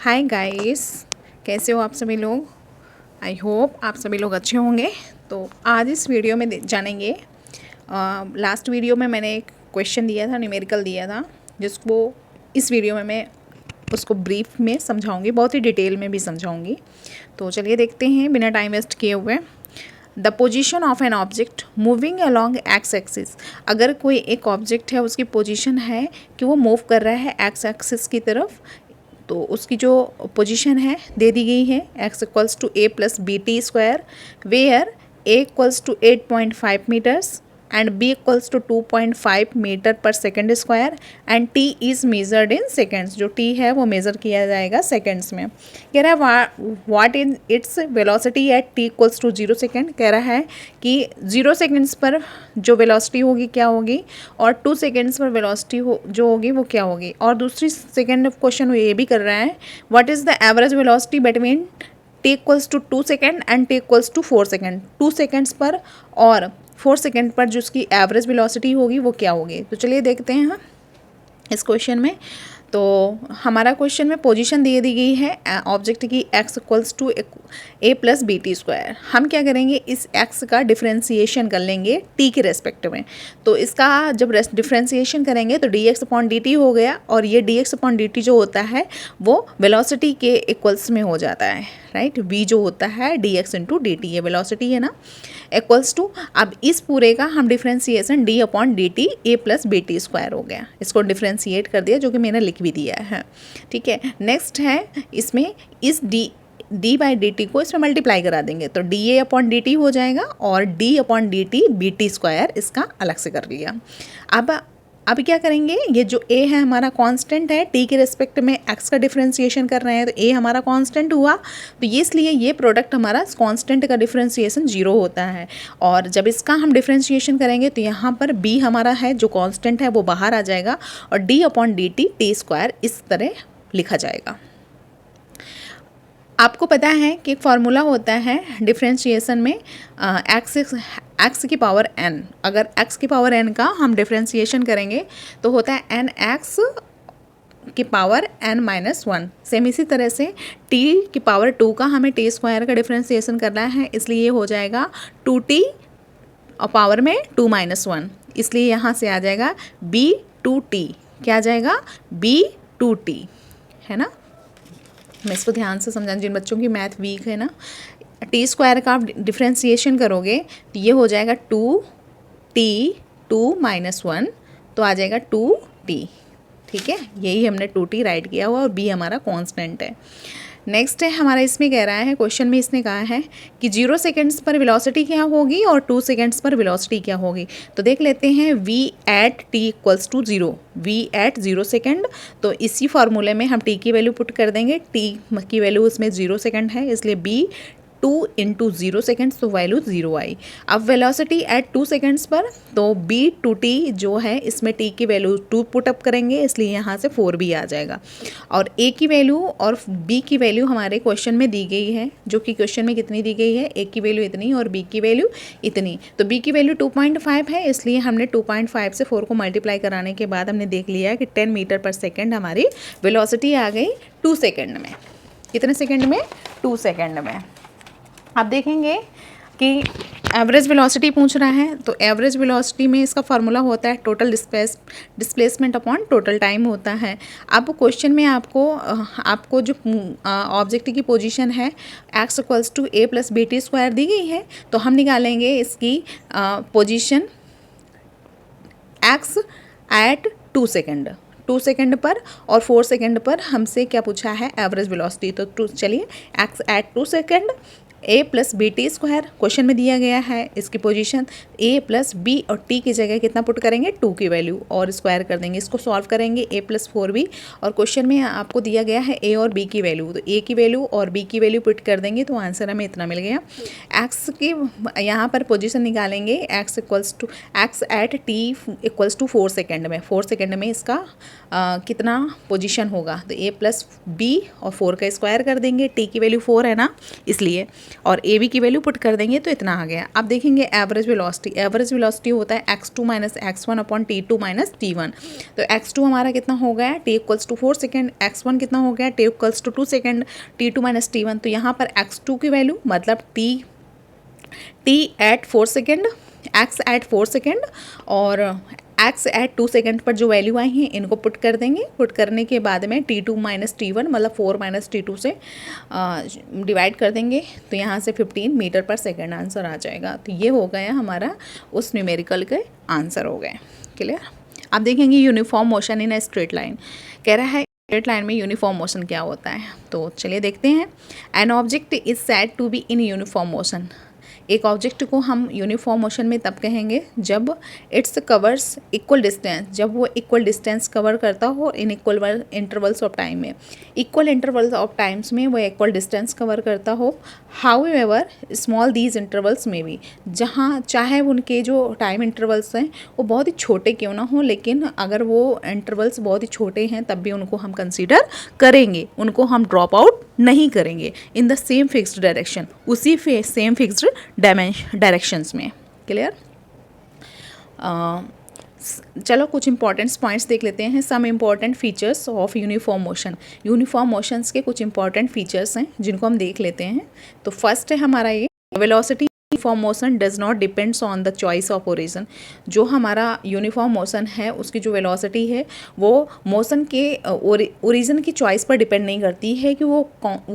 Hi guys, कैसे हो आप सभी लोग। आई होप आप सभी लोग अच्छे होंगे। तो आज इस वीडियो में जानेंगे, लास्ट वीडियो में मैंने एक क्वेश्चन दिया था, न्यूमेरिकल दिया था, जिसको इस वीडियो में मैं उसको ब्रीफ में समझाऊंगी, बहुत ही डिटेल में भी समझाऊंगी। तो चलिए देखते हैं बिना टाइम वेस्ट किए हुए। The position of an object moving along x axis. अगर कोई एक ऑब्जेक्ट है, उसकी पोजिशन है कि वो मूव कर रहा है एक्स एक्सिस की तरफ, तो उसकी जो पोजीशन है दे दी गई है x equals to a plus b t square, where a equals to 8.5 meters and b equals to 2.5 meter पर second square and t is measured in seconds. जो t है वो मेज़र किया जाएगा सेकेंड्स में। कह रहा है what is its velocity at t equals to 0 second. कह रहा है कि 0 सेकेंड्स पर जो वेलोसिटी होगी क्या होगी, और 2 सेकेंड्स पर वेलोसिटी जो होगी वो क्या होगी। और दूसरी सेकेंड क्वेश्चन वो ये भी कर रहा है, what is the average velocity between t equals to 2 second and t equals to 4 second. 2 seconds पर और 4 सेकेंड पर जो उसकी एवरेज वेलोसिटी होगी वो क्या होगी। तो चलिए देखते हैं इस क्वेश्चन में। तो हमारा क्वेश्चन में पोजीशन दे दी गई है ऑब्जेक्ट की x equals to a plus b t square. हम क्या करेंगे, इस x का डिफ्रेंसिएशन कर लेंगे t के रेस्पेक्ट में। तो इसका जब डिफ्रेंसिएशन करेंगे तो dx अपॉन dt हो गया, और ये dx अपॉन dt जो होता है वो वेलोसिटी के इक्वल्स में हो जाता है, राइट। v जो होता है dx इंटू डी टी, ये वेलोसिटी है ना, इक्वल्स टू, अब इस पूरे का हम differentiation d upon d t a plus b t square हो गया। इसको डिफ्रेंशिएट कर दिया, जो कि मैंने लिख भी दिया है, ठीक है। नेक्स्ट है इसमें इस d बाई डी टी को इसमें मल्टीप्लाई करा देंगे तो d a upon d t हो जाएगा, और d upon d t b t square इसका अलग से कर लिया। अब क्या करेंगे, ये जो a है हमारा कांस्टेंट है, t के रिस्पेक्ट में x का डिफरेंशिएशन कर रहे हैं, तो a हमारा कांस्टेंट हुआ, तो ये इसलिए ये प्रोडक्ट हमारा कांस्टेंट का डिफरेंशिएशन 0 होता है। और जब इसका हम डिफरेंशिएशन करेंगे तो यहाँ पर b हमारा है जो कांस्टेंट है वो बाहर आ जाएगा, और d upon d T T square इस तरह लिखा जाएगा। आपको पता है कि एक फार्मूला होता है डिफरेंशिएशन में, x की पावर n। अगर x की पावर n का हम डिफरेंशिएशन करेंगे तो होता है n x की पावर n माइनस 1। सेम इसी तरह से t की पावर 2 का हमें t स्क्वायर का डिफरेंशिएशन करना है, इसलिए ये हो जाएगा 2t और पावर में 2 माइनस 1, इसलिए यहाँ से आ जाएगा b2t। क्या आ जाएगा, b2t, है ना। मैं इसको ध्यान से समझाऊँ, जिन बच्चों की मैथ वीक है ना, टी स्क्वायर का आप डिफ्रेंसिएशन करोगे तो ये हो जाएगा 2t 2 माइनस 1, तो आ जाएगा 2t, ठीक है। यही हमने 2t राइट किया हुआ, और b हमारा कांस्टेंट है। नेक्स्ट है हमारा, इसमें कह रहा है, क्वेश्चन में इसने कहा है कि 0 सेकेंड्स पर वेलोसिटी क्या होगी और 2 सेकेंड्स पर वेलोसिटी क्या होगी। तो देख लेते हैं, v at t equals to 0, v at 0 second. तो इसी फार्मूले में हम t की वैल्यू पुट कर देंगे, t की वैल्यू उसमें 0 सेकेंड है, इसलिए b 2 इंटू 0 सेकेंड्स, तो वैल्यू 0 आई। अब वेलोसिटी एट 2 सेकेंड्स पर, तो b2t जो है इसमें t की वैल्यू 2 पुट अप करेंगे, इसलिए यहाँ से 4b आ जाएगा। और a की वैल्यू और b की वैल्यू हमारे क्वेश्चन में दी गई है, जो कि क्वेश्चन में कितनी दी गई है, a की वैल्यू इतनी और b की वैल्यू इतनी। तो b की वैल्यू 2.5 है, इसलिए हमने 2.5 से 4 को मल्टीप्लाई कराने के बाद हमने देख लिया कि 10 मीटर पर सेकेंड हमारी वेलोसिटी आ गई 2 सेकेंड में। कितने सेकेंड में, 2 सेकेंड में। आप देखेंगे कि एवरेज वेलोसिटी पूछ रहा है, तो एवरेज वेलोसिटी में इसका फार्मूला होता है total displacement upon total time होता है। अब क्वेश्चन में आपको जो ऑब्जेक्ट की पोजीशन है x equals to a plus b t square दी गई है, तो हम निकालेंगे इसकी position x at 2 second, 2 second पर, और 4 सेकेंड पर हमसे क्या पूछा है, एवरेज वेलोसिटी। तो चलिए x at 2 second a plus b t square question में दिया गया है, इसकी पोजीशन a प्लस b और t की जगह कितना पुट करेंगे, 2 की वैल्यू, और स्क्वायर कर देंगे। इसको सॉल्व करेंगे a प्लस 4b, और क्वेश्चन में आपको दिया गया है a और b की वैल्यू, तो a की वैल्यू और b की वैल्यू पुट कर देंगे, तो आंसर हमें इतना मिल गया। x की यहाँ पर पोजीशन निकालेंगे, x equals to x at t equals to 4 second में, 4 सेकेंड में इसका कितना पोजीशन होगा, तो a प्लस b और 4 का स्क्वायर कर देंगे, t की वैल्यू 4 है ना, इसलिए और ए बी की वैल्यू पुट कर देंगे तो इतना आ गया। अब देखेंगे एवरेज वेलोसिटी होता है x2 minus x1 upon t2 minus t1। तो x2 हमारा कितना हो गया, t equals to 4 second, x1 कितना हो गया, t equals to 2 second, t2 minus t1। तो यहाँ पर x2 की वैल्यू मतलब t at 4 second, x at 4 second और x एट 2 सेकेंड पर जो वैल्यू आई हैं इनको पुट कर देंगे। पुट करने के बाद में t2 माइनस t1 मतलब 4 माइनस t2 से डिवाइड कर देंगे तो यहाँ से 15 मीटर पर सेकेंड आंसर आ जाएगा। तो ये हो गया हमारा उस न्यूमेरिकल के आंसर हो गए। क्लियर। अब देखेंगे uniform motion in a straight line. कह रहा है स्ट्रेट लाइन में यूनिफॉर्म मोशन क्या होता है, तो चलिए देखते हैं। An object is said to be in uniform motion. एक ऑब्जेक्ट को हम यूनिफॉर्म मोशन में तब कहेंगे जब इट्स कवर्स इक्वल डिस्टेंस, जब वो इक्वल डिस्टेंस कवर करता हो in equal intervals of time में, इक्वल इंटरवल्स ऑफ टाइम्स में वो इक्वल डिस्टेंस कवर करता हो। How ever small these intervals में भी, जहाँ चाहे उनके जो टाइम इंटरवल्स हैं वो बहुत ही छोटे क्यों ना हो, लेकिन अगर वो इंटरवल्स बहुत ही छोटे हैं तब भी उनको हम कंसीडर करेंगे, उनको हम ड्रॉप आउट नहीं करेंगे। In the same fixed direction, उसी सेम फिक्स्ड डायरेक्शंस में। क्लियर। चलो कुछ इंपॉर्टेंट पॉइंट्स देख लेते हैं। Some important features of uniform motion. Uniform motions के कुछ इंपॉर्टेंट फीचर्स हैं जिनको हम देख लेते हैं। तो फर्स्ट है हमारा ये velocity uniform motion does not depends on the choice of origin. जो हमारा यूनिफॉर्म मोशन है उसकी जो वेलोसिटी है वो मोशन के ओरिजिन की चॉइस पर डिपेंड नहीं करती है कि वो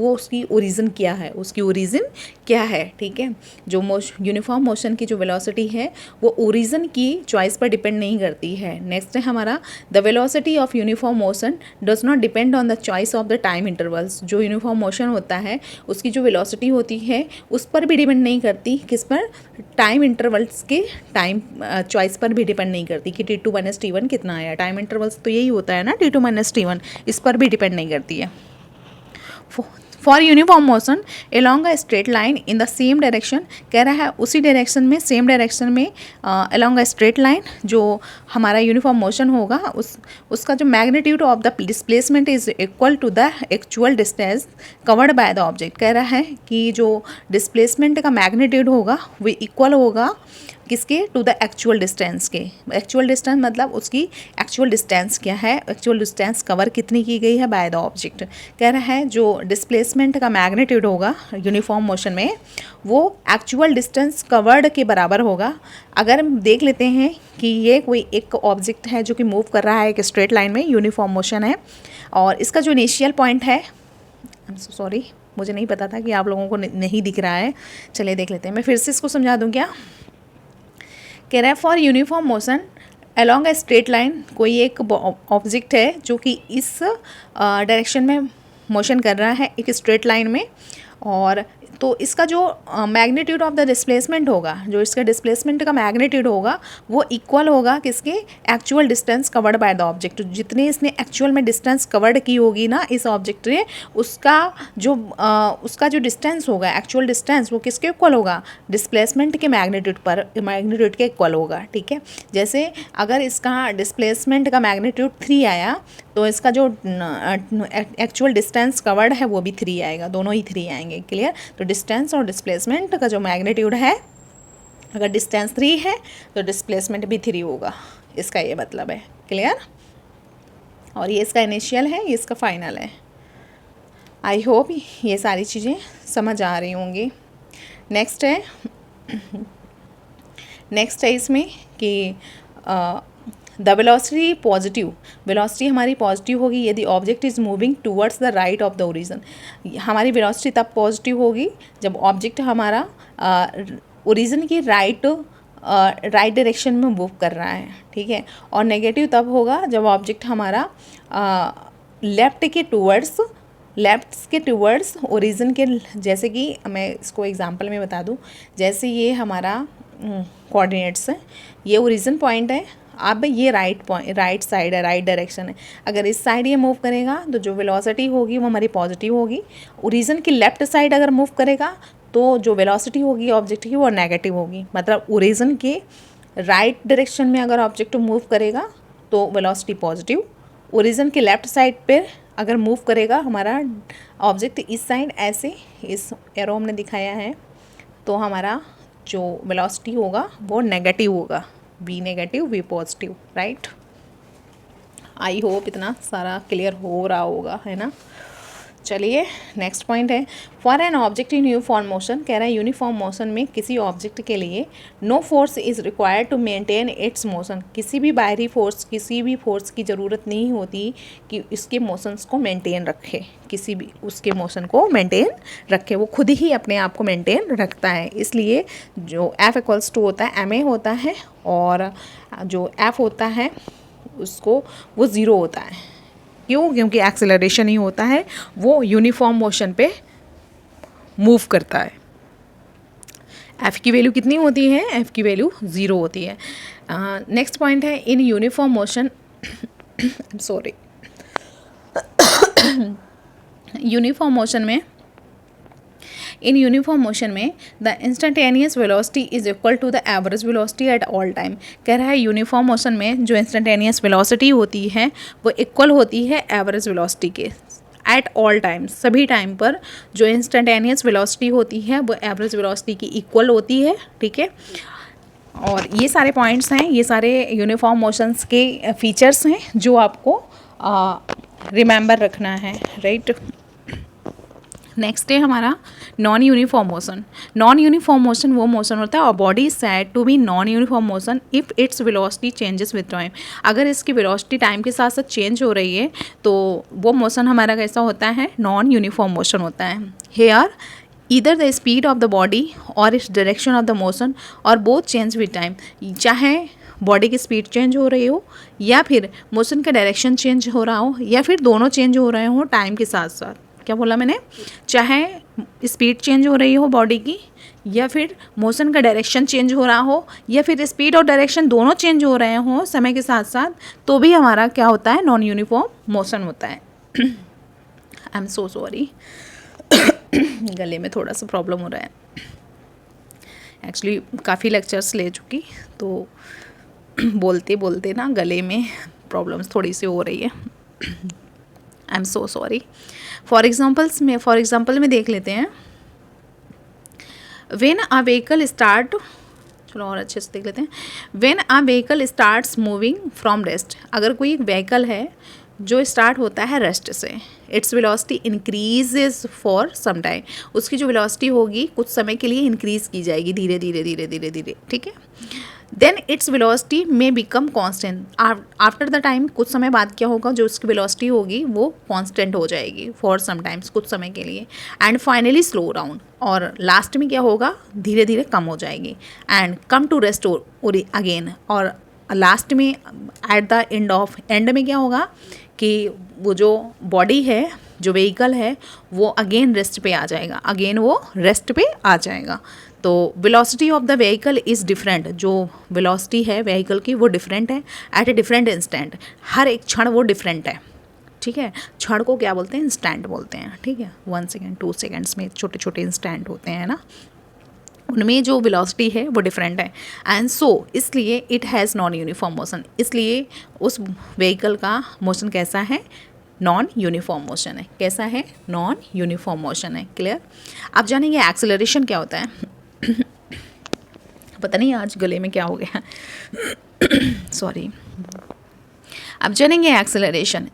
उसकी ओरिजिन क्या है, उसकी ओरिजिन क्या है। ठीक है। जो यूनिफॉर्म मोशन की जो वेलोसिटी है वो ओरिजिन की चॉइस पर डिपेंड नहीं करती है। नेक्स्ट है हमारा the velocity of uniform motion does not depend on the choice of the time intervals. जो यूनिफॉर्म मोशन होता है उसकी जो वेलोसिटी होती है उस पर भी डिपेंड नहीं करती, किस पर, टाइम इंटरवल्स के टाइम चॉइस पर भी डिपेंड नहीं करती कि t2 माइनस t1 कितना आया। टाइम इंटरवल्स तो यही होता है ना, t2 माइनस t1, इस पर भी डिपेंड नहीं करती है। For uniform motion along a straight line in the same direction, कह रहा है उसी डायरेक्शन में, सेम डायरेक्शन में along a straight line जो हमारा यूनिफॉर्म मोशन होगा उसका जो magnitude of the displacement is equal to the actual distance covered by the object. कह रहा है कि जो डिस्प्लेसमेंट का मैग्नीट्यूड होगा वो इक्वल होगा किसके, टू द एक्चुअल डिस्टेंस के। एक्चुअल डिस्टेंस मतलब उसकी एक्चुअल डिस्टेंस क्या है, एक्चुअल डिस्टेंस कवर कितनी की गई है बाय द ऑब्जेक्ट। कह रहा है जो डिस्प्लेसमेंट का मैग्नीट्यूड होगा यूनिफॉर्म मोशन में वो एक्चुअल डिस्टेंस कवर्ड के बराबर होगा। अगर हम देख लेते हैं कि ये कोई एक ऑब्जेक्ट है जो कि मूव कर रहा है एक स्ट्रेट लाइन में, यूनिफॉर्म मोशन है, और इसका जो इनिशियल पॉइंट है, सॉरी मुझे नहीं पता था कि आप लोगों को नहीं दिख रहा है, चलिए देख लेते हैं। मैं फिर से इसको समझा दूँ क्या। कह रहा है for uniform motion along A straight line, कोई एक ऑब्जेक्ट है जो कि इस डायरेक्शन में मोशन कर रहा है एक स्ट्रेट लाइन में, और तो इसका जो मैग्नीट्यूड ऑफ द डिस्प्लेसमेंट होगा, जो इसका डिस्प्लेसमेंट का मैग्नीट्यूड होगा वो इक्वल होगा किसके, actual distance covered by the object. जितने इसने एक्चुअल में डिस्टेंस कवर्ड की होगी ना इस ऑब्जेक्ट ने, उसका जो डिस्टेंस होगा, एक्चुअल डिस्टेंस, वो किसके इक्वल होगा, डिस्प्लेसमेंट के मैग्नीट्यूड के इक्वल होगा। ठीक है। जैसे अगर इसका डिस्प्लेसमेंट का मैग्नीट्यूड 3 आया तो इसका जो एक्चुअल डिस्टेंस कवर्ड है वो भी 3 आएगा, दोनों ही 3 आएंगे। क्लियर। तो डिस्टेंस और डिस्प्लेसमेंट का जो मैग्नीट्यूड है, अगर डिस्टेंस 3 है तो डिस्प्लेसमेंट भी 3 होगा, इसका ये मतलब है। क्लियर। और ये इसका इनिशियल है, ये इसका फाइनल है। आई होप ये सारी चीज़ें समझ आ रही होंगी। नेक्स्ट है इसमें कि द वेलोसिटी पॉजिटिव, वेलोसिटी हमारी पॉजिटिव होगी यदि object is moving towards the right of the origin. हमारी वेलोसिटी तब पॉजिटिव होगी जब ऑब्जेक्ट हमारा ओरिजिन की राइट डायरेक्शन में मूव कर रहा है। ठीक है। और नेगेटिव तब होगा जब ऑब्जेक्ट हमारा लेफ्ट के टूवर्ड्स ओरिजिन के, जैसे कि मैं इसको एग्जांपल में बता दूं, जैसे ये हमारा कोऑर्डिनेट्स है, ये ओरिजिन पॉइंट है, अब ये राइट साइड है, राइट डायरेक्शन है। अगर इस साइड ये मूव करेगा तो जो वेलोसिटी होगी वो हमारी पॉजिटिव होगी। ओरिजिन की लेफ्ट साइड अगर मूव करेगा तो जो वेलोसिटी होगी ऑब्जेक्ट की वो नेगेटिव होगी। मतलब ओरिजिन के राइट डायरेक्शन में अगर ऑब्जेक्ट मूव करेगा तो वेलोसिटी पॉजिटिव, ओरिजिन के लेफ्ट साइड पे अगर मूव करेगा हमारा ऑब्जेक्ट इस साइड ऐसे, इस एरो हमने दिखाया है, तो हमारा जो वेलोसिटी होगा वो नेगेटिव होगा, v negative v positive, right. I hope इतना सारा क्लियर हो रहा होगा, है ना। चलिए नेक्स्ट पॉइंट है, for an object in uniform motion, कह रहा है यूनिफॉर्म मोशन में किसी ऑब्जेक्ट के लिए no force is required to maintain its motion, किसी भी बाहरी फोर्स, किसी भी फोर्स की ज़रूरत नहीं होती कि इसके मोशंस को मेंटेन रखे, किसी भी उसके मोशन को मेंटेन रखे, वो खुद ही अपने आप को मेंटेन रखता है। इसलिए जो F इक्वल्स टू होता है ma होता है, और जो F होता है उसको वो ज़ीरो होता है। क्यों? क्योंकि एक्सेलरेशन ही होता है, वो यूनिफॉर्म मोशन पे मूव करता है। एफ़ की वैल्यू कितनी होती है? एफ़ की वैल्यू 0 होती है। नेक्स्ट पॉइंट है, in uniform motion sorry uniform motion में the instantaneous velocity is equal to the average velocity at all time. कह रहा है यूनिफॉर्म मोशन में जो इंस्टेंटेनियस वेलोसिटी होती है वो इक्वल होती है एवरेज वेलोसिटी के एट ऑल टाइम, सभी टाइम पर जो इंस्टेंटेनियस वेलोसिटी होती है वो एवरेज वेलोसिटी की इक्वल होती है, ठीक है। और ये सारे पॉइंट्स हैं, ये सारे यूनिफॉर्म मोशंस के फीचर्स हैं जो आपको रिमेंबर रखना है, राइट। नेक्स्ट है हमारा non uniform motion. Non uniform motion वो मोशन होता है, और body is said to be non uniform motion if its velocity changes with time. अगर इसकी वेलोसिटी टाइम के साथ साथ चेंज हो रही है तो वो मोशन हमारा कैसा होता है? नॉन यूनिफॉर्म मोशन होता है। Here either the speed of the body or its direction of the motion or both change with time, चाहे बॉडी की स्पीड चेंज हो रही हो या फिर मोशन का डायरेक्शन चेंज हो रहा हो या फिर दोनों चेंज हो रहे हो टाइम के साथ साथ। क्या बोला मैंने? चाहे स्पीड चेंज हो रही हो बॉडी की, या फिर मोशन का डायरेक्शन चेंज हो रहा हो, या फिर स्पीड और डायरेक्शन दोनों चेंज हो रहे हो समय के साथ साथ, तो भी हमारा क्या होता है? नॉन यूनिफॉर्म मोशन होता है। आई एम सो सॉरी, गले में थोड़ा सा प्रॉब्लम हो रहा है, एक्चुअली काफ़ी लेक्चर्स ले चुकी, तो बोलते बोलते ना गले में प्रॉब्लम्स थोड़ी सी हो रही है। I am so sorry. For example में देख लेते हैं, व्हेन अ व्हीकल स्टार्ट, चलो और अच्छे से देख लेते हैं। When a vehicle starts moving from rest, अगर कोई एक व्हीकल है जो स्टार्ट होता है रेस्ट से, its velocity increases for some time, उसकी जो वेलोसिटी होगी कुछ समय के लिए इंक्रीज की जाएगी, धीरे धीरे धीरे धीरे धीरे, ठीक है। Then its velocity may become constant, after the time, कुछ समय बाद क्या होगा, जो उसकी वेलोसिटी होगी वो कांस्टेंट हो जाएगी फॉर सम टाइम्स, कुछ समय के लिए, एंड फाइनली स्लो डाउन, और लास्ट में क्या होगा, धीरे धीरे कम हो जाएगी, and come to rest again, और लास्ट में एट द एंड में क्या होगा कि वो जो बॉडी है, जो व्हीकल है, वो अगेन रेस्ट पे आ जाएगा, अगेन वो रेस्ट पे आ जाएगा। तो velocity of the vehicle is different, जो वेलोसिटी है व्हीकल की वो डिफरेंट है एट ए डिफरेंट इंस्टेंट, हर एक क्षण वो डिफरेंट है, ठीक है। क्षण को क्या बोलते हैं? इंस्टेंट बोलते हैं, ठीक है। 1 सेकेंड 2 सेकेंड्स में छोटे छोटे इंस्टेंट होते हैं ना, उनमें जो वेलोसिटी है वो डिफरेंट है, एंड सो इसलिए it has non uniform motion, इसलिए उस व्हीकल का मोशन कैसा है? नॉन यूनिफॉर्म मोशन है। कैसा है? नॉन यूनिफॉर्म मोशन है। क्लियर? आप जानेंगे एक्सेलरेशन क्या होता है। पता नहीं आज गले में क्या हो गया, सॉरी। अब जानेंगे acceleration.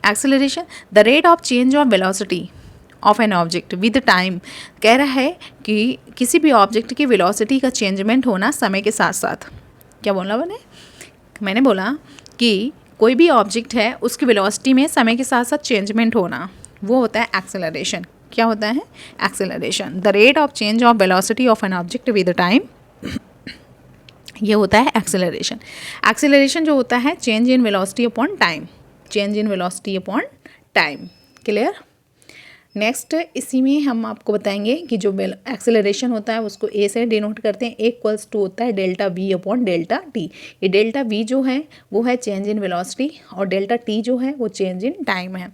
The rate of change of velocity of an object with time, कह रहा है कि किसी भी ऑब्जेक्ट की वेलोसिटी का चेंजमेंट होना समय के साथ साथ। क्या बोला मैंने बोला कि कोई भी ऑब्जेक्ट है उसकी वेलोसिटी में समय के साथ साथ चेंजमेंट होना, वो होता है एक्सेलरेशन। क्या होता है? Acceleration. The rate of change of velocity of an object with time, ये होता है एक्सेलरेशन। एक्सेलरेशन जो होता है change in velocity upon time, change in velocity upon time. Clear? Next इसी में हम आपको बताएंगे कि जो एक्सेलरेशन होता है उसको ए से डिनोट करते हैं, इक्वल्स टू होता है delta v upon delta t. ये डेल्टा वी जो है वो है चेंज इन वेलोसिटी और डेल्टा टी जो है वो चेंज इन टाइम है।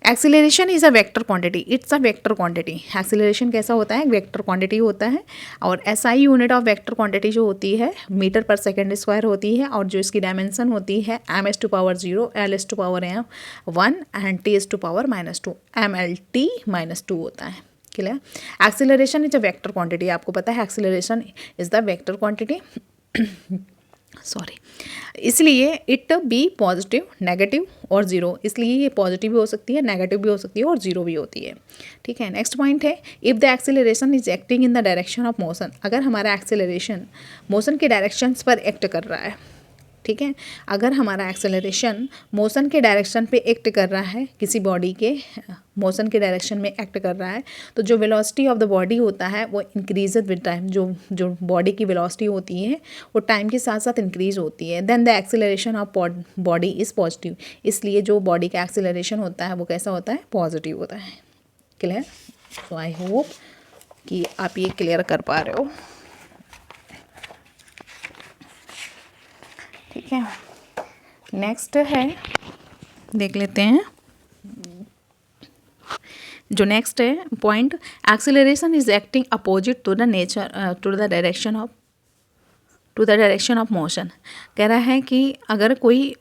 Acceleration is a vector quantity, it's a vector quantity. Acceleration कैसा होता है, वेक्टर क्वांटिटी होता है। और SI unit of vector quantity जो होती है मीटर पर सेकेंड स्क्वायर होती है, और जो इसकी डायमेंशन होती है m⁻⁴, l⁻⁴ and t⁻⁻2 mlt-2 होता है। Clear. Acceleration is a vector quantity, आपको पता है acceleration is the vector quantity sorry. इसलिए इट बी पॉजिटिव, नेगेटिव और ज़ीरो, इसलिए ये पॉजिटिव भी हो सकती है, नेगेटिव भी हो सकती है और ज़ीरो भी होती है। ठीक है। नेक्स्ट पॉइंट है, if the acceleration is acting in the direction of motion, अगर हमारा एक्सेलरेशन मोशन के डायरेक्शंस पर एक्ट कर रहा है, ठीक है, अगर हमारा एक्सेलरेशन मोशन के डायरेक्शन पे एक्ट कर रहा है, किसी बॉडी के मोशन के डायरेक्शन में एक्ट कर रहा है, तो जो वेलोसिटी ऑफ द बॉडी होता है वो इंक्रीज विद टाइम, जो बॉडी की वेलोसिटी होती है वो टाइम के साथ साथ इंक्रीज होती है। Then the acceleration of body is positive, इसलिए जो बॉडी का एक्सेलरेशन होता है वो कैसा होता है, पॉजिटिव होता है। क्लियर। सो आई होप कि आप ये क्लियर कर पा रहे हो। ठीक है। नेक्स्ट है, देख लेते हैं जो नेक्स्ट है point, acceleration is acting opposite to the nature to the direction of motion. कह रहा है कि अगर कोई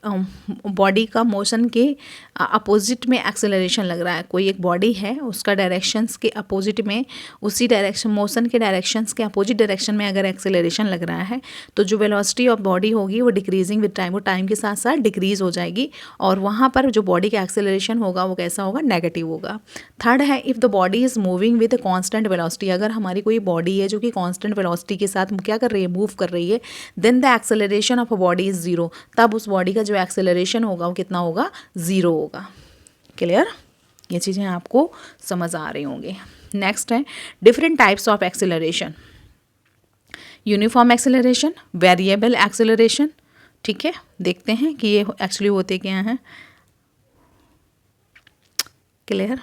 बॉडी का मोशन के अपोजिट में एक्सेलरेशन लग रहा है, कोई एक बॉडी है उसका डायरेक्शंस के अपोजिट में, उसी डायरेक्शन मोशन के डायरेक्शंस के अपोजिट डायरेक्शन में अगर एक्सेलरेशन लग रहा है, तो जो वेलोसिटी ऑफ बॉडी होगी वो डिक्रीजिंग विद टाइम, वो टाइम के साथ साथ डिक्रीज हो जाएगी, और वहाँ पर जो बॉडी का एक्सेलरेशन होगा वो कैसा होगा, नेगेटिव होगा। थर्ड है, if the body is moving with constant velocity, अगर हमारी कोई बॉडी है जो कि कॉन्स्टेंट वेलोसिटी के साथ क्या कर रही है, मूव कर रही है, then the acceleration of a body is zero, तब उस बॉडी का जो एक्सेलरेशन होगा वो कितना होगा, ज़ीरो होगा। क्लियर। ये चीज़ें आपको समझ आ रही होंगी। नेक्स्ट है, different types of acceleration, uniform acceleration, variable acceleration. ठीक है, देखते हैं कि ये एक्चुअली होते क्या हैं। क्लियर।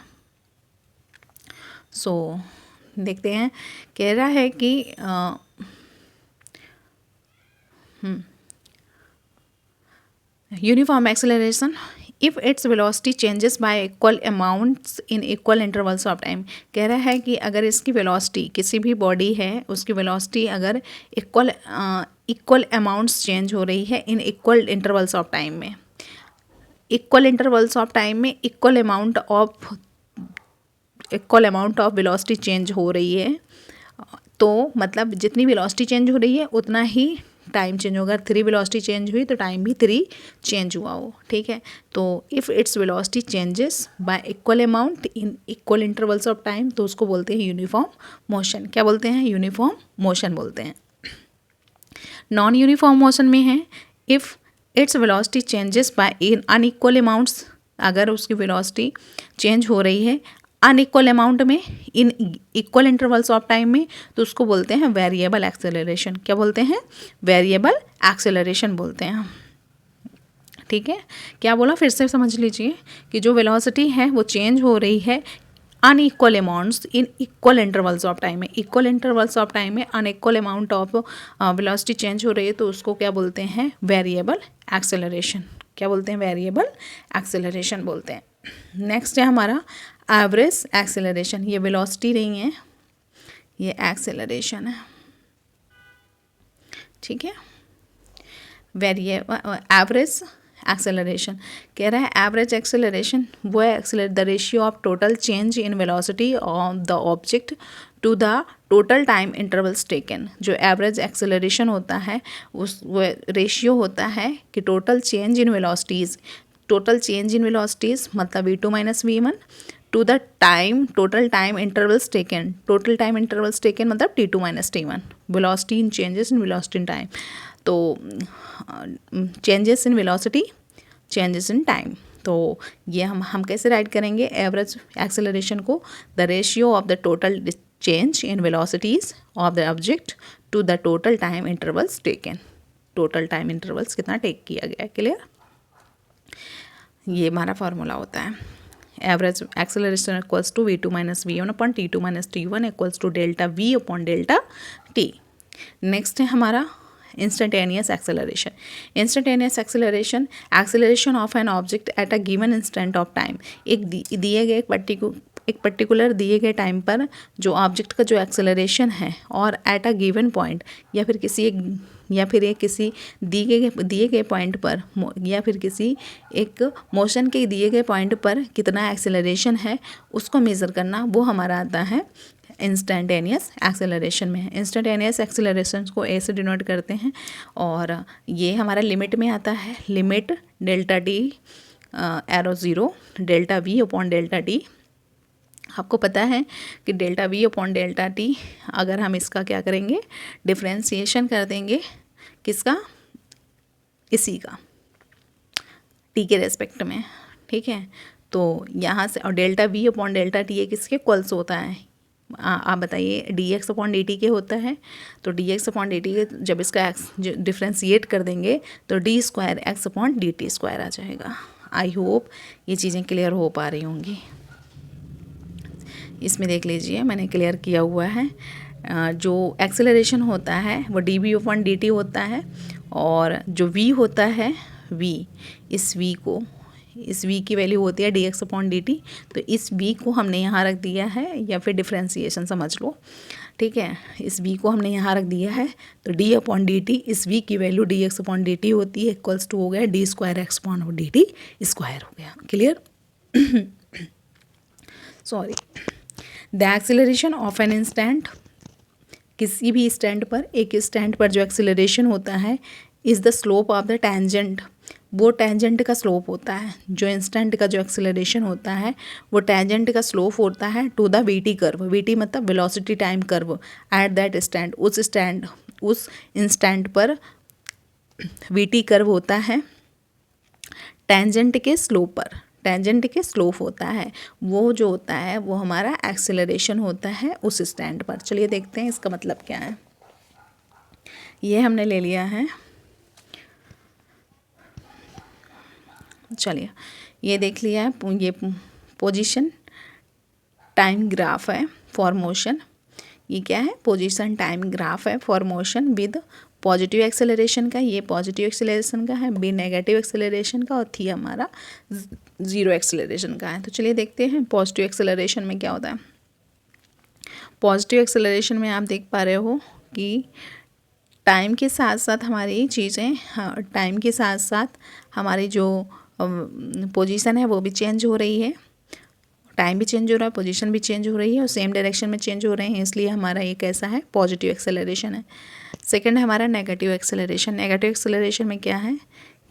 सो देखते हैं, कह रहा है कि uniform acceleration if its velocity changes y equal amounts in equal intervals of time. कह रहा है कि अगर इसकी वेलोसिटी, किसी भी बॉडी है उसकी वेलोसिटी अगर इक्वल अमाउंट्स चेंज हो रही है in equal intervals of time में, इक्वल इंटरवल्स ऑफ टाइम में equal amount of velocity change हो रही है, तो मतलब जितनी वेलोसिटी चेंज हो रही है उतना ही टाइम चेंज होगा। 3 वेलोसिटी चेंज हुई तो टाइम भी 3 चेंज हुआ हो। ठीक है। तो if its velocity changes y equal amount in equal intervals of time, तो उसको बोलते हैं यूनिफॉर्म मोशन। क्या बोलते हैं, यूनिफॉर्म मोशन बोलते हैं। नॉन यूनिफॉर्म मोशन में है, if its velocity changes by in unequal amounts, अगर उसकी वेलोसिटी चेंज हो रही है अनइक्वल अमाउंट में in equal intervals of time में, तो उसको बोलते हैं वेरिएबल एक्सेलरेशन। क्या बोलते हैं, वेरिएबल एक्सेलरेशन बोलते हैं। ठीक है। क्या बोला, फिर से समझ लीजिए कि जो वेलोसिटी है वो चेंज हो रही है unequal amounts in equal intervals of time में, इक्वल इंटरवल्स ऑफ टाइम में unequal amount of velocity change हो रही है, तो उसको क्या बोलते हैं, वेरिएबल एक्सेलरेशन। क्या बोलते हैं, वेरिएबल एक्सेलरेशन बोलते हैं। नेक्स्ट है हमारा एवरेज एक्सेलरेशन। ये वेलोसिटी नहीं है, ये एक्सेलरेशन है। ठीक है। एवरेज एक्सेलरेशन कह रहा है, एवरेज एक्सेलरेशन वो है the ratio of total change in velocity of the object to the total time intervals taken. जो एवरेज एक्सेलरेशन होता है उस वो रेशियो होता है कि total change in velocities, total change in velocities मतलब v2 - v1 to the time, total time intervals taken, total time intervals taken मतलब t2 - t1, velocity in changes in velocity in time. तो changes in velocity, changes in time, तो ये हम कैसे write करेंगे average acceleration को, the ratio of the total change in velocities of the object to the total time intervals taken. Total time intervals कितना take किया गया है। क्लियर। ये हमारा फार्मूला होता है, average acceleration equals to v2 - v1 upon t2 - t1 equals to delta v upon delta t। Next है हमारा instantaneous acceleration. Instantaneous acceleration, acceleration of an object at a given instant of time. एक दिए गए एक particular दिए गए time पर जो ऑब्जेक्ट का जो एक्सेलरेशन है और एट अ गिवन पॉइंट या फिर किसी दिए गए पॉइंट पर या फिर किसी एक मोशन के दिए गए पॉइंट पर कितना एक्सेलरेशन है उसको मेज़र करना, वो हमारा आता है इंस्टेंटेनियस एक्सेलरेशन में। इंस्टेंटेनियस एक्सेलरेशन को ए से डिनोट करते हैं और ये हमारा लिमिट में आता है। Limit delta T arrow zero delta v upon delta T. आपको पता है कि delta v upon delta T अगर हम इसका क्या करेंगे, डिफ्रेंसिएशन कर देंगे, किसका, इसी का, टी के रेस्पेक्ट में, ठीक है। तो यहाँ से, और delta v upon delta t ये किसके इक्वल्स होता है, आप बताइए, d x upon d t के होता है। तो d x upon d t के जब इसका एक्स डिफ्रेंशिएट कर देंगे तो d square x upon d t square आ जाएगा। आई होप ये चीज़ें क्लियर हो पा रही होंगी। इसमें देख लीजिए मैंने क्लियर किया हुआ है। जो एक्सेलरेशन होता है वो d v upon d t होता है और जो वी होता है, वी, इस वी की वैल्यू होती है D x upon d T. तो इस वी को हमने यहाँ रख दिया है, या फिर डिफ्रेंसिएशन समझ लो, ठीक है। इस वी को हमने यहाँ रख दिया है तो डी अपॉन डी टी, इस वी की value D x upon d T होती है, इक्वल्स टू हो गया D square x upon d t square हो गया। Clear? Sorry. The acceleration of an instant, किसी भी स्टैंड पर, एक स्टैंड पर जो एक्सेलरेशन होता है, is the slope of the tangent, वो टेंजेंट का स्लोप होता है। जो इंस्टेंट का जो एक्सेलरेशन होता है वो टेंजेंट का स्लोप होता है to the v t curve. V t मतलब velocity time curve at that stand, उस इंस्टेंट पर वी टी कर्व होता है टेंजेंट के स्लोप पर, टेंजेंट के स्लोप होता है, वो जो होता है वो हमारा एक्सेलरेशन होता है उस स्टैंड पर। चलिए देखते हैं इसका मतलब क्या है। ये हमने ले लिया है, चलिए ये देख लिया है, ये पोजीशन टाइम ग्राफ है फॉर मोशन। ये क्या है, पोजीशन टाइम ग्राफ है for motion with positive acceleration का, ये पॉजिटिव एक्सेलरेशन का है, बी नेगेटिव एक्सेलरेशन का, और थी हमारा ज़ीरो एक्सेलरेशन का है। तो चलिए देखते हैं पॉजिटिव एक्सेलरेशन में क्या होता है। पॉजिटिव एक्सेलरेशन में आप देख पा रहे हो कि टाइम के साथ साथ हमारी चीज़ें, टाइम के साथ साथ हमारी जो पोजीशन है वो भी चेंज हो रही है, टाइम भी चेंज हो रहा है, पोजीशन भी चेंज हो रही है और सेम डायरेक्शन में चेंज हो रहे हैं, इसलिए हमारा ये कैसा है, पॉजिटिव एक्सेलरेशन है। सेकंड है हमारा नेगेटिव एक्सेलरेशन। नेगेटिव एक्सेलरेशन में क्या है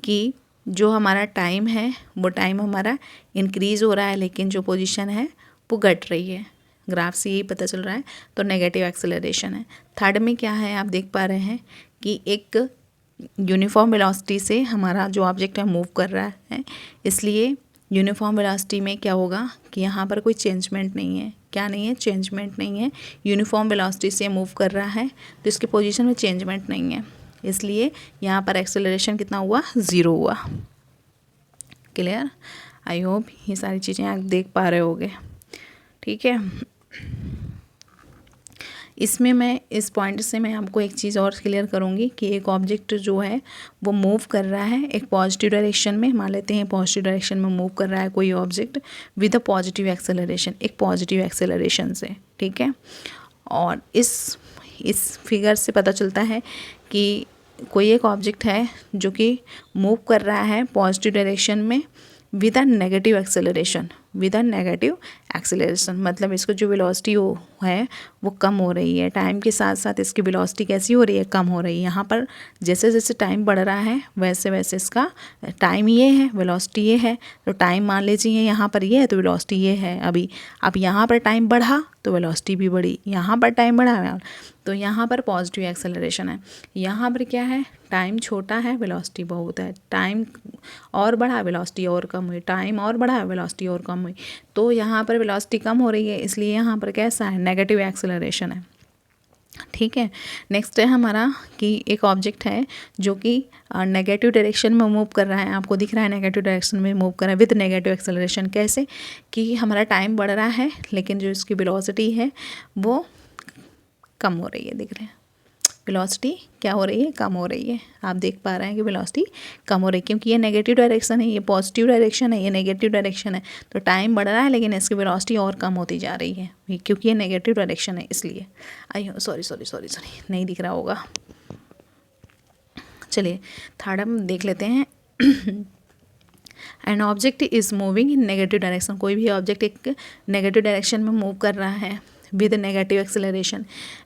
कि जो हमारा टाइम है वो टाइम हमारा इंक्रीज़ हो रहा है लेकिन जो पोजीशन है वो घट रही है, ग्राफ से यही पता चल रहा है, तो नेगेटिव एक्सेलरेशन है। थर्ड में क्या है, आप देख पा रहे हैं कि एक यूनिफॉर्म वेलोसिटी से हमारा जो ऑब्जेक्ट है मूव कर रहा है, इसलिए यूनिफॉर्म वेलोसिटी में क्या होगा कि यहाँ पर कोई चेंजमेंट नहीं है, क्या नहीं है, चेंजमेंट नहीं है। यूनिफॉर्म वेलोसिटी से मूव कर रहा है तो इसके पोजीशन में चेंजमेंट नहीं है, इसलिए यहाँ पर एक्सेलरेशन कितना हुआ, ज़ीरो हुआ। क्लियर? आई होप ये सारी चीज़ें आप देख पा रहे होगे, ठीक है। इसमें मैं इस पॉइंट से मैं आपको एक चीज़ और क्लियर करूँगी कि एक ऑब्जेक्ट जो है वो मूव कर रहा है एक पॉजिटिव डायरेक्शन में, मान लेते हैं पॉजिटिव डायरेक्शन में मूव कर रहा है कोई object with a positive acceleration, एक पॉजिटिव एक्सेलरेशन से, ठीक है। और इस फिगर से पता चलता है कि कोई एक ऑब्जेक्ट है जो कि मूव कर रहा है पॉजिटिव डायरेक्शन में with a negative acceleration, with a negative acceleration, मतलब इसको जो वेलोसिटी है वो कम हो रही है, टाइम के साथ साथ इसकी वेलोसिटी कैसी हो रही है, कम हो रही है। यहाँ पर जैसे जैसे टाइम बढ़ रहा है वैसे वैसे इसका टाइम ये है, वेलोसिटी ये है, तो टाइम मान लीजिए यहाँ पर ये है तो वेलोसिटी ये है। अभी अब यहाँ पर टाइम बढ़ा तो वेलोसिटी भी बढ़ी, यहाँ पर टाइम बढ़ा तो यहाँ पर पॉजिटिव एक्सेलरेशन है। यहाँ पर क्या है, टाइम छोटा है, वेलोसिटी बहुत है, टाइम और बढ़ा, वेलोसिटी और कम हुई, टाइम और बढ़ा, वेलोसिटी और कम हुई, तो यहाँ पर वेलोसिटी कम हो रही है, इसलिए यहाँ पर कैसा है, नेगेटिव एक्सेलरेशन है, ठीक है। नेक्स्ट है हमारा कि एक ऑब्जेक्ट है जो कि नेगेटिव डायरेक्शन में मूव कर रहा है, आपको दिख रहा है नेगेटिव डायरेक्शन में मूव कर रहा है विद नेगेटिव एक्सेलरेशन। कैसे कि हमारा टाइम बढ़ रहा है लेकिन जो इसकी वेलोसिटी है वो कम हो रही है, दिख रहे हैं, वेलोसिटी क्या हो रही है, कम हो रही है। आप देख पा रहे हैं कि वेलोसिटी कम हो रही है, क्योंकि ये नेगेटिव डायरेक्शन है, ये पॉजिटिव डायरेक्शन है, ये नेगेटिव डायरेक्शन है। तो टाइम बढ़ रहा है लेकिन इसकी वेलोसिटी और कम होती जा रही है, क्योंकि ये नेगेटिव डायरेक्शन है इसलिए। सॉरी नहीं दिख रहा होगा। चलिए थर्ड हम देख लेते हैं। An object is moving in negative direction, कोई भी ऑब्जेक्ट एक नेगेटिव डायरेक्शन में मूव कर रहा है with negative acceleration.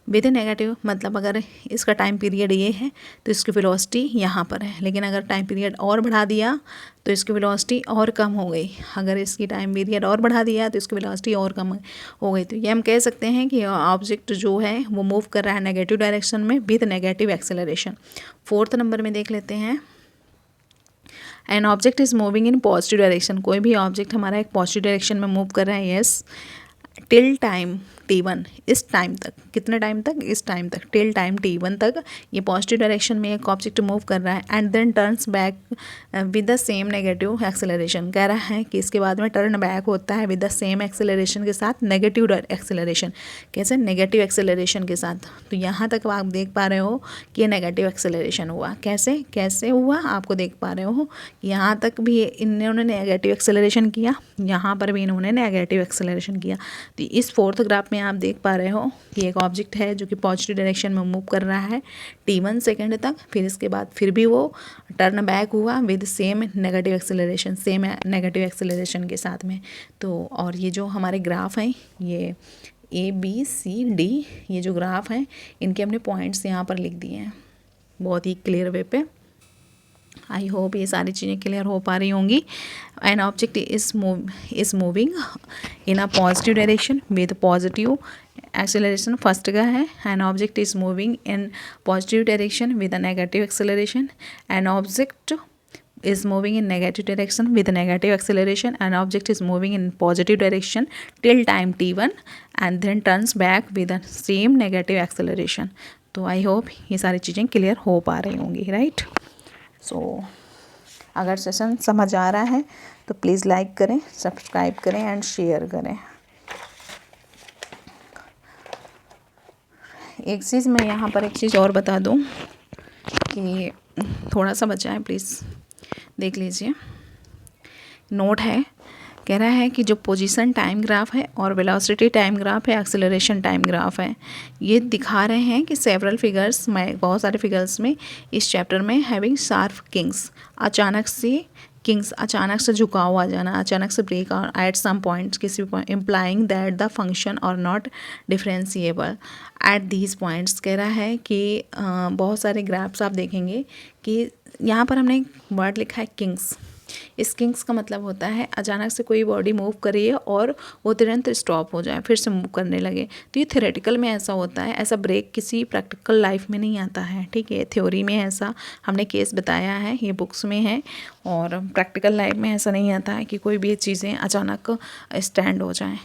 With negative मतलब अगर इसका टाइम पीरियड ये है तो इसकी वेलोसिटी यहाँ पर है, लेकिन अगर टाइम पीरियड और बढ़ा दिया तो इसकी वेलोसिटी और कम हो गई। अगर इसकी टाइम पीरियड और बढ़ा दिया तो इसकी वेलोसिटी और कम हो गई। तो ये हम कह सकते हैं कि ऑब्जेक्ट जो है वो मूव कर रहा है नेगेटिव डायरेक्शन में with negative acceleration. Fourth number में देख लेते हैं। An object is moving in positive direction, कोई भी ऑब्जेक्ट हमारा एक पॉजिटिव डायरेक्शन में मूव कर रहा है। यस, टिल टाइम t1, इस टाइम तक, कितने टाइम तक, इस टाइम तक, टिल टाइम t1 तक ये पॉजिटिव डायरेक्शन में एक ऑब्जेक्ट मूव कर रहा है। And then turns back with the same negative acceleration, कह रहा है कि इसके बाद में टर्न बैक होता है विद द सेम एक्सेलरेशन के साथ, नेगेटिव एक्सेलरेशन। कैसे, नेगेटिव एक्सेलरेशन के साथ। तो यहाँ तक आप देख पा रहे हो कि ये नेगेटिव एक्सेलरेशन हुआ। कैसे हुआ, आपको देख पा रहे हो यहाँ तक भी इन्होंने नेगेटिव एक्सेलरेशन किया, यहाँ पर भी इन्होंने नेगेटिव एक्सेलरेशन किया। तो इस फोर्थ ग्राफ में आप देख पा रहे हो कि एक ऑब्जेक्ट है जो कि पॉजिटिव डायरेक्शन में मूव कर रहा है t1 सेकेंड तक, फिर इसके बाद फिर भी वो टर्न बैक हुआ विद सेम नेगेटिव एक्सेलरेशन के साथ में। तो और ये जो हमारे ग्राफ हैं, ये ABCD, ये जो ग्राफ हैं इनके हमने पॉइंट्स यहाँ पर लिख दिए हैं बहुत ही क्लियर वे पे। आई होप ये सारी चीज़ें क्लियर हो पा रही होंगी। An object is moving in a positive direction with positive acceleration, first का है। An object is moving in positive direction with a negative acceleration. An object is moving in negative direction with negative acceleration. An object is moving in positive direction till time t1 and then turns back with the same negative acceleration. तो I hope ये सारी चीज़ें clear हो पा रही होंगी, right. सो अगर session समझ आ रहा है तो प्लीज़ लाइक करें, सब्सक्राइब करें एंड शेयर करें। एक चीज़ मैं यहाँ पर एक चीज़ और बता दूँ कि थोड़ा सा बचा है, प्लीज़ देख लीजिए। नोट है, कह रहा है कि जो पोजीशन टाइम ग्राफ है और वेलोसिटी टाइम ग्राफ है, एक्सेलरेशन टाइम ग्राफ है, ये दिखा रहे हैं कि सेवरल फिगर्स में, बहुत सारे फिगर्स में इस चैप्टर में हैविंग शार्प किंग्स, अचानक से झुकाव आ जाना, अचानक से ब्रेक और एट सम पॉइंट्स किसी भी implying that the function are not differentiable at these points. कह रहा है कि बहुत सारे ग्राफ्स आप देखेंगे कि यहाँ पर हमने एक वर्ड लिखा है किंग्स। इस किंग्स का मतलब होता है अचानक से कोई बॉडी मूव करिए और वो तुरंत स्टॉप हो जाए, फिर से मूव करने लगे। तो ये थ्योरेटिकल में ऐसा होता है, ऐसा ब्रेक किसी प्रैक्टिकल लाइफ में नहीं आता है, ठीक है। थ्योरी में ऐसा हमने केस बताया है, ये बुक्स में है, और प्रैक्टिकल लाइफ में ऐसा नहीं आता है कि कोई भी चीज़ें अचानक स्टैंड हो जाएँ,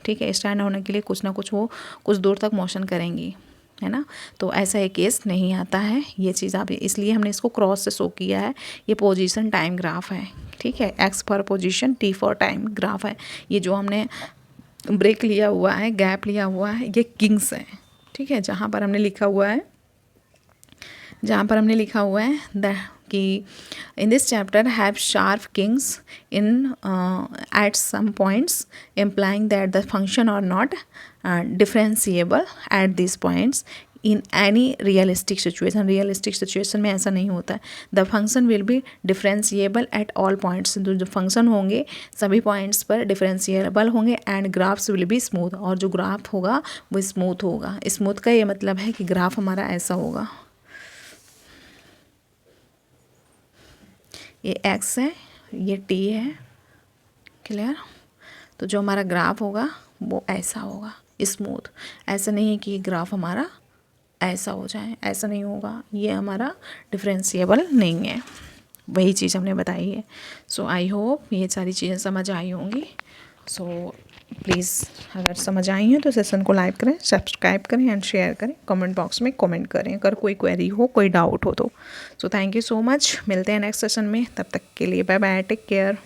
ठीक है। स्टैंड होने के लिए कुछ ना कुछ वो कुछ दूर तक मोशन करेंगी, है ना। तो ऐसा एक केस नहीं आता है, ये चीज़ आप, इसलिए हमने इसको क्रॉस से शो किया है। ये पोजीशन टाइम ग्राफ है, ठीक है। X for position, T for time graph है। ये जो हमने ब्रेक लिया हुआ है, गैप लिया हुआ है, ये किंग्स है, ठीक है। जहाँ पर हमने लिखा हुआ है कि in this chapter have sharp kinks in at some points implying that the function are not differentiable at this points in any realistic situation में ऐसा नहीं होता है। The function will be differentiable at all points, जो function होंगे सभी points पर differentiable होंगे। And graphs will be smooth, और जो ग्राफ होगा वो स्मूथ होगा। स्मूथ का ये मतलब है कि ग्राफ हमारा ऐसा होगा, ये x है, ये t है, क्लियर। तो जो हमारा ग्राफ होगा वो ऐसा होगा, स्मूथ। ऐसा नहीं है कि ग्राफ हमारा ऐसा हो जाए, ऐसा नहीं होगा, ये हमारा डिफरेंशिएबल नहीं है। वही चीज़ हमने बताई है। सो आई होप ये सारी चीज़ें समझ आई होंगी। सो प्लीज़ अगर समझ आई हैं तो सेशन को लाइक करें, सब्सक्राइब करें एंड शेयर करें। कमेंट बॉक्स में कमेंट करें अगर कोई क्वेरी हो, कोई डाउट हो तो। So thank you so much, मिलते हैं नेक्स्ट सेशन में, तब तक के लिए बाय बाय, टेक केयर।